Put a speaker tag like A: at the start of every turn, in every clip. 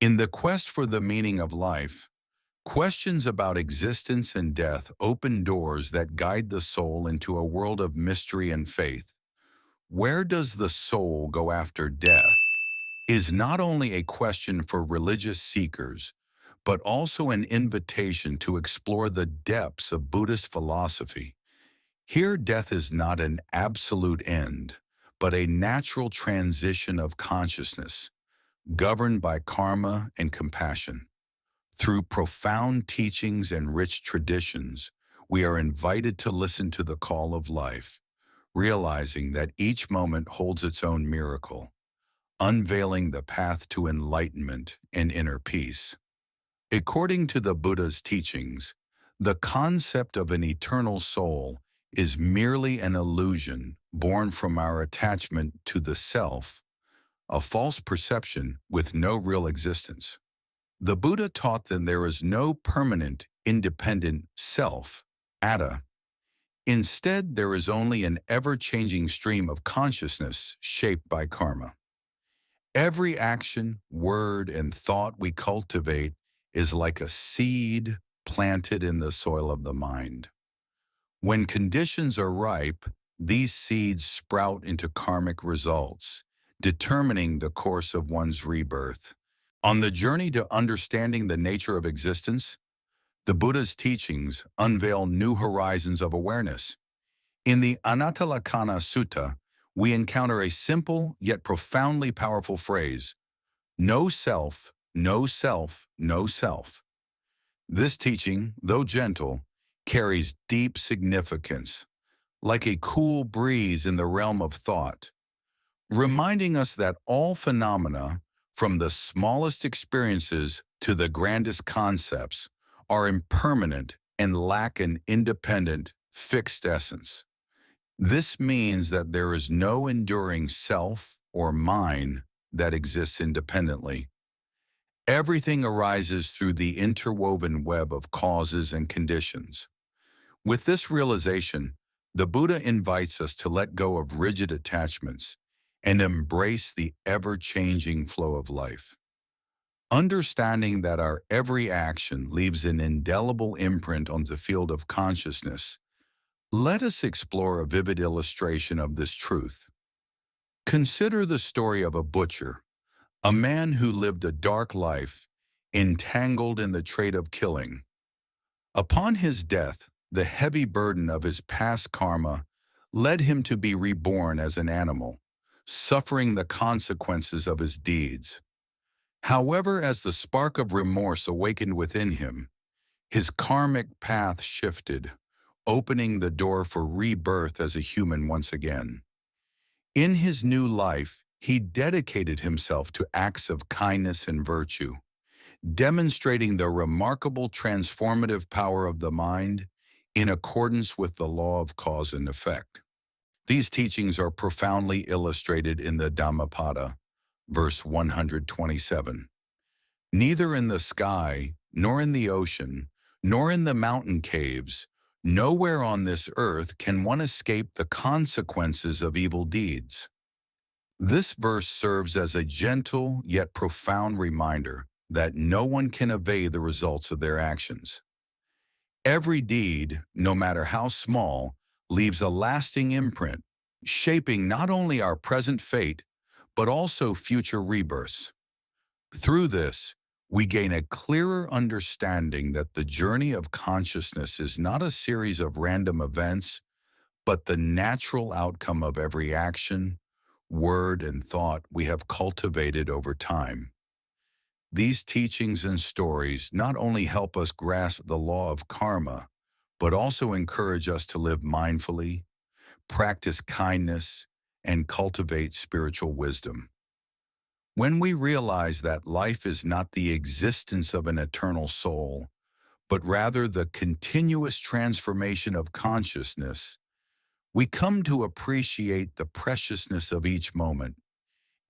A: In the quest for the meaning of life, questions about existence and death open doors that guide the soul into a world of mystery and faith. Where does the soul go after death is not only a question for religious seekers, but also an invitation to explore the depths of Buddhist philosophy. Here, death is not an absolute end, but a natural transition of consciousness, governed by karma and compassion. Through profound teachings and rich traditions, we are invited to listen to the call of life, realizing that each moment holds its own miracle, unveiling the path to enlightenment and inner peace. According to the Buddha's teachings, the concept of an eternal soul is merely an illusion born from our attachment to the self, a false perception with no real existence. The Buddha taught that there is no permanent, independent self, atta. Instead, there is only an ever-changing stream of consciousness shaped by karma. Every action, word, and thought we cultivate is like a seed planted in the soil of the mind. When conditions are ripe, these seeds sprout into karmic results, determining the course of one's rebirth. On the journey to understanding the nature of existence, the Buddha's teachings unveil new horizons of awareness. In the Anattalakkhana Sutta, we encounter a simple yet profoundly powerful phrase, no self, no self, no self. This teaching, though gentle, carries deep significance, like a cool breeze in the realm of thought, reminding us that all phenomena, from the smallest experiences to the grandest concepts, are impermanent and lack an independent, fixed essence. This means that there is no enduring self or mind that exists independently. Everything arises through the interwoven web of causes and conditions. With this realization, the Buddha invites us to let go of rigid attachments and embrace the ever-changing flow of life. Understanding that our every action leaves an indelible imprint on the field of consciousness, let us explore a vivid illustration of this truth. Consider the story of a butcher, a man who lived a dark life, entangled in the trade of killing. Upon his death, the heavy burden of his past karma led him to be reborn as an animal, suffering the consequences of his deeds. However, as the spark of remorse awakened within him, his karmic path shifted, opening the door for rebirth as a human once again. In his new life, he dedicated himself to acts of kindness and virtue, demonstrating the remarkable transformative power of the mind in accordance with the law of cause and effect. These teachings are profoundly illustrated in the Dhammapada, verse 127. Neither in the sky, nor in the ocean, nor in the mountain caves, nowhere on this earth can one escape the consequences of evil deeds. This verse serves as a gentle yet profound reminder that no one can evade the results of their actions. Every deed, no matter how small, leaves a lasting imprint, shaping not only our present fate, but also future rebirths. Through this, we gain a clearer understanding that the journey of consciousness is not a series of random events, but the natural outcome of every action, word, and thought we have cultivated over time. These teachings and stories not only help us grasp the law of karma, but also encourage us to live mindfully, practice kindness, and cultivate spiritual wisdom. When we realize that life is not the existence of an eternal soul, but rather the continuous transformation of consciousness, we come to appreciate the preciousness of each moment.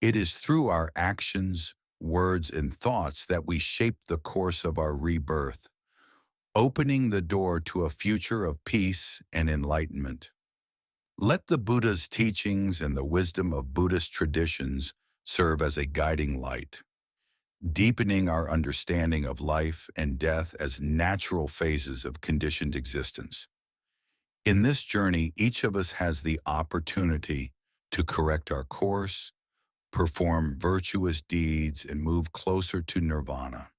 A: It is through our actions, words, and thoughts that we shape the course of our rebirth, opening the door to a future of peace and enlightenment. Let the Buddha's teachings and the wisdom of Buddhist traditions serve as a guiding light. deepening our understanding of life and death as natural phases of conditioned existence. In this journey, each of us has the opportunity to correct our course, perform virtuous deeds, and move closer to nirvana.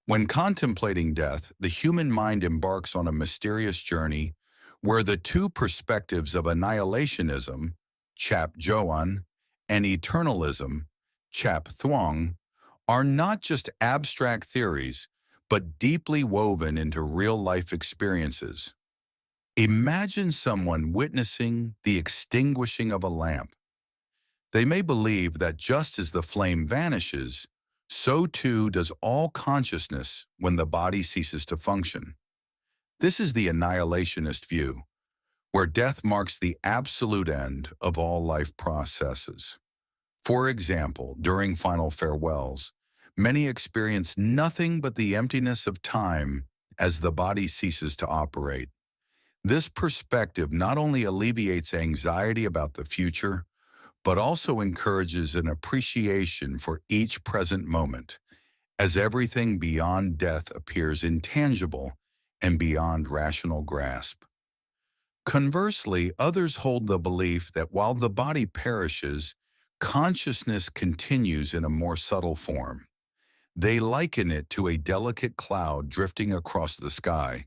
A: When contemplating death, the human mind embarks on a mysterious journey where the two perspectives of annihilationism, Chap Joan, and eternalism, Chap Thuong, are not just abstract theories, but deeply woven into real-life experiences. Imagine someone witnessing the extinguishing of a lamp. They may believe that just as the flame vanishes, so too does all consciousness when the body ceases to function. This is the annihilationist view, where death marks the absolute end of all life processes. For example, during final farewells, many experience nothing but the emptiness of time as the body ceases to operate. This perspective not only alleviates anxiety about the future, but also encourages an appreciation for each present moment, as everything beyond death appears intangible and beyond rational grasp. Conversely, others hold the belief that while the body perishes, consciousness continues in a more subtle form. They liken it to a delicate cloud drifting across the sky,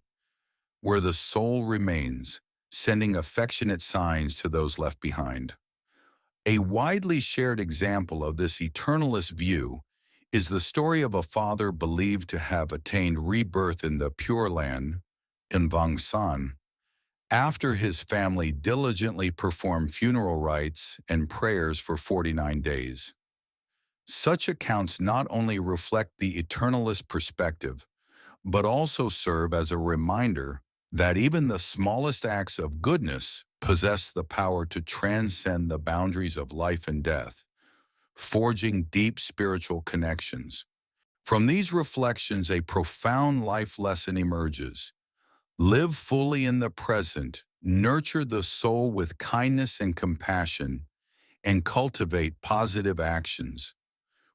A: where the soul remains, sending affectionate signs to those left behind. A widely shared example of this eternalist view is the story of a father believed to have attained rebirth in the Pure Land, in Vangsan, after his family diligently performed funeral rites and prayers for 49 days. Such accounts not only reflect the eternalist perspective, but also serve as a reminder that even the smallest acts of goodness possess the power to transcend the boundaries of life and death, forging deep spiritual connections. From these reflections, a profound life lesson emerges. Live fully in the present, nurture the soul with kindness and compassion, and cultivate positive actions.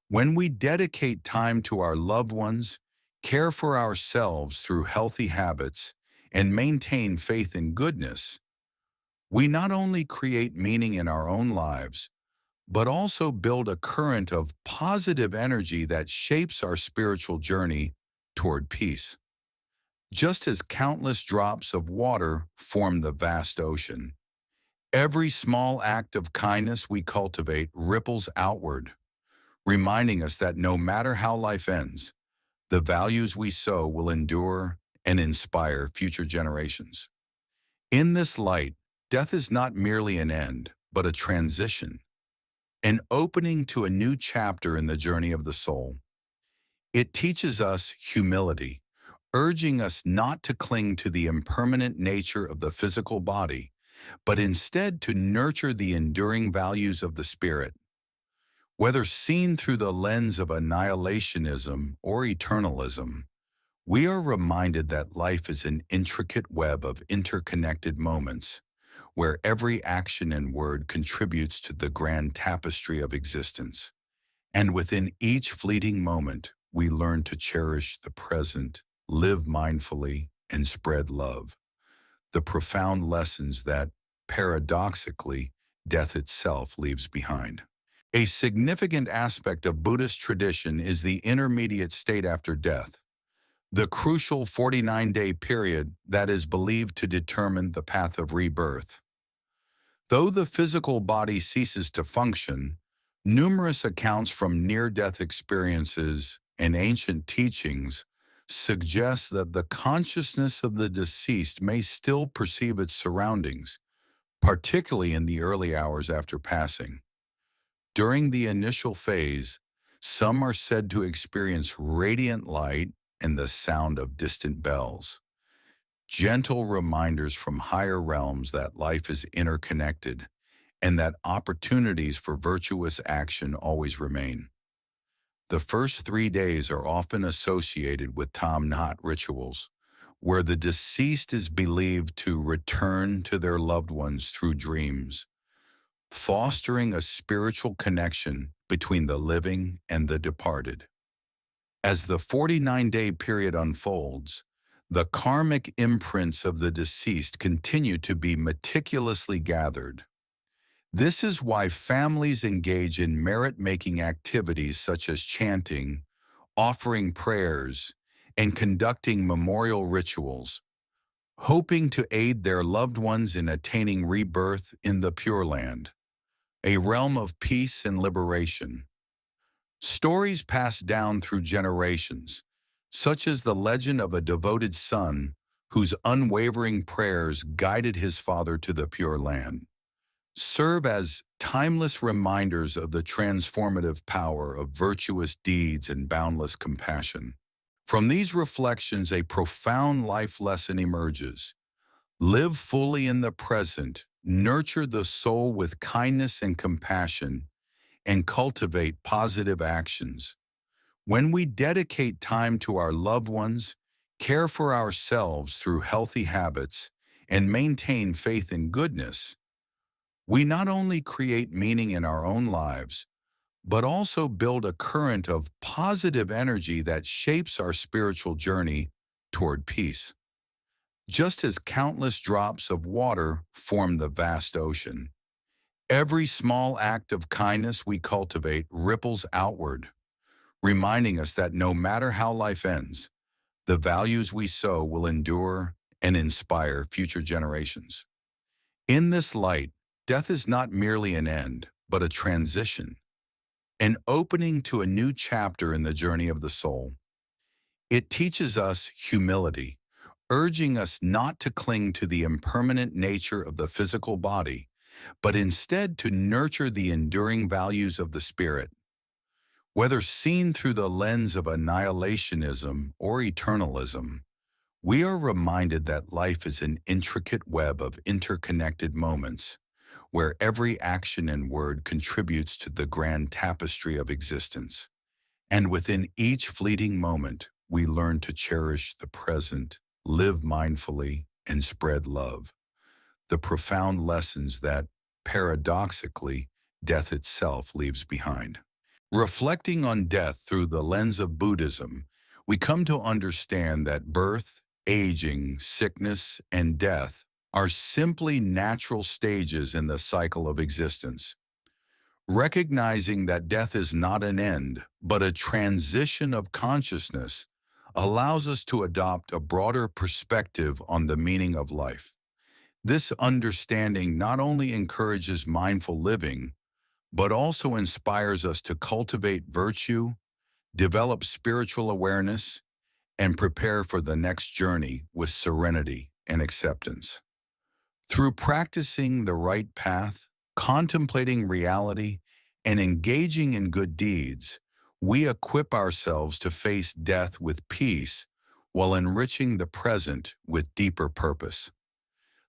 A: When we dedicate time to our loved ones, care for ourselves through healthy habits, and maintain faith in goodness, we not only create meaning in our own lives, but also build a current of positive energy that shapes our spiritual journey toward peace. Just as countless drops of water form the vast ocean, every small act of kindness we cultivate ripples outward, reminding us that no matter how life ends, the values we sow will endure and inspire future generations. In this light, death is not merely an end, but a transition, an opening to a new chapter in the journey of the soul. It teaches us humility, urging us not to cling to the impermanent nature of the physical body, but instead to nurture the enduring values of the spirit. Whether seen through the lens of annihilationism or eternalism, we are reminded that life is an intricate web of interconnected moments, where every action and word contributes to the grand tapestry of existence. And within each fleeting moment, we learn to cherish the present, live mindfully, and spread love. The profound lessons that, paradoxically, death itself leaves behind. A significant aspect of Buddhist tradition is the intermediate state after death, the crucial 49-day period that is believed to determine the path of rebirth. Though the physical body ceases to function, numerous accounts from near-death experiences and ancient teachings suggest that the consciousness of the deceased may still perceive its surroundings, particularly in the early hours after passing. During the initial phase, some are said to experience radiant light and the sound of distant bells, gentle reminders from higher realms that life is interconnected and that opportunities for virtuous action always remain. The first 3 days are often associated with Tam Nhat rituals, where the deceased is believed to return to their loved ones through dreams, fostering a spiritual connection between the living and the departed. As the 49-day period unfolds, the karmic imprints of the deceased continue to be meticulously gathered. This is why families engage in merit-making activities such as chanting, offering prayers, and conducting memorial rituals, hoping to aid their loved ones in attaining rebirth in the Pure Land, a realm of peace and liberation. Stories passed down through generations, such as the legend of a devoted son whose unwavering prayers guided his father to the Pure Land, serve as timeless reminders of the transformative power of virtuous deeds and boundless compassion. From these reflections, a profound life lesson emerges. Live fully in the present, nurture the soul with kindness and compassion, and cultivate positive actions. When we dedicate time to our loved ones, care for ourselves through healthy habits, and maintain faith in goodness, we not only create meaning in our own lives, but also build a current of positive energy that shapes our spiritual journey toward peace. Just as countless drops of water form the vast ocean, every small act of kindness we cultivate ripples outward, reminding us that no matter how life ends, the values we sow will endure and inspire future generations. In this light, death is not merely an end, but a transition, an opening to a new chapter in the journey of the soul. It teaches us humility, urging us not to cling to the impermanent nature of the physical body, but instead to nurture the enduring values of the spirit. Whether seen through the lens of annihilationism or eternalism, we are reminded that life is an intricate web of interconnected moments, where every action and word contributes to the grand tapestry of existence. And within each fleeting moment, we learn to cherish the present, live mindfully, and spread love. The profound lessons that, paradoxically, death itself leaves behind. Reflecting on death through the lens of Buddhism, we come to understand that birth, aging, sickness, and death are simply natural stages in the cycle of existence. Recognizing that death is not an end, but a transition of consciousness, allows us to adopt a broader perspective on the meaning of life. This understanding not only encourages mindful living, but also inspires us to cultivate virtue, develop spiritual awareness, and prepare for the next journey with serenity and acceptance. Through practicing the right path, contemplating reality, and engaging in good deeds, we equip ourselves to face death with peace while enriching the present with deeper purpose.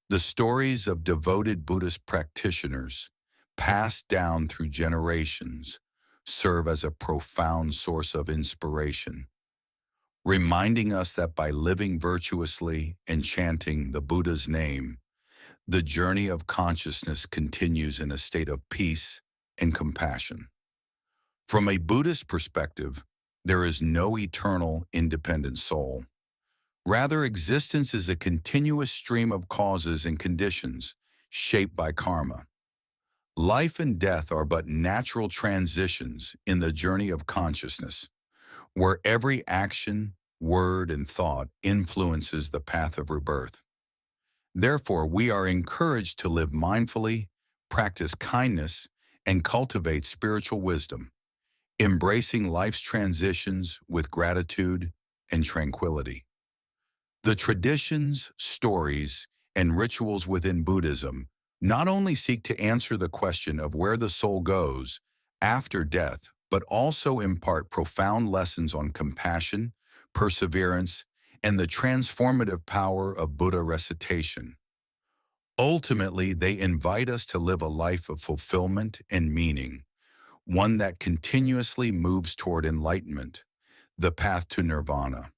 A: The stories of devoted Buddhist practitioners, passed down through generations, serve as a profound source of inspiration, reminding us that by living virtuously and chanting the Buddha's name, the journey of consciousness continues in a state of peace and compassion. From a Buddhist perspective, there is no eternal, independent soul. Rather, existence is a continuous stream of causes and conditions shaped by karma. Life and death are but natural transitions in the journey of consciousness, where every action, word, and thought influences the path of rebirth. Therefore, we are encouraged to live mindfully, practice kindness, and cultivate spiritual wisdom, embracing life's transitions with gratitude and tranquility. The traditions, stories, and rituals within Buddhism not only seek to answer the question of where the soul goes after death, but also impart profound lessons on compassion, perseverance, and the transformative power of Buddha recitation. Ultimately, they invite us to live a life of fulfillment and meaning, one that continuously moves toward enlightenment, the path to nirvana.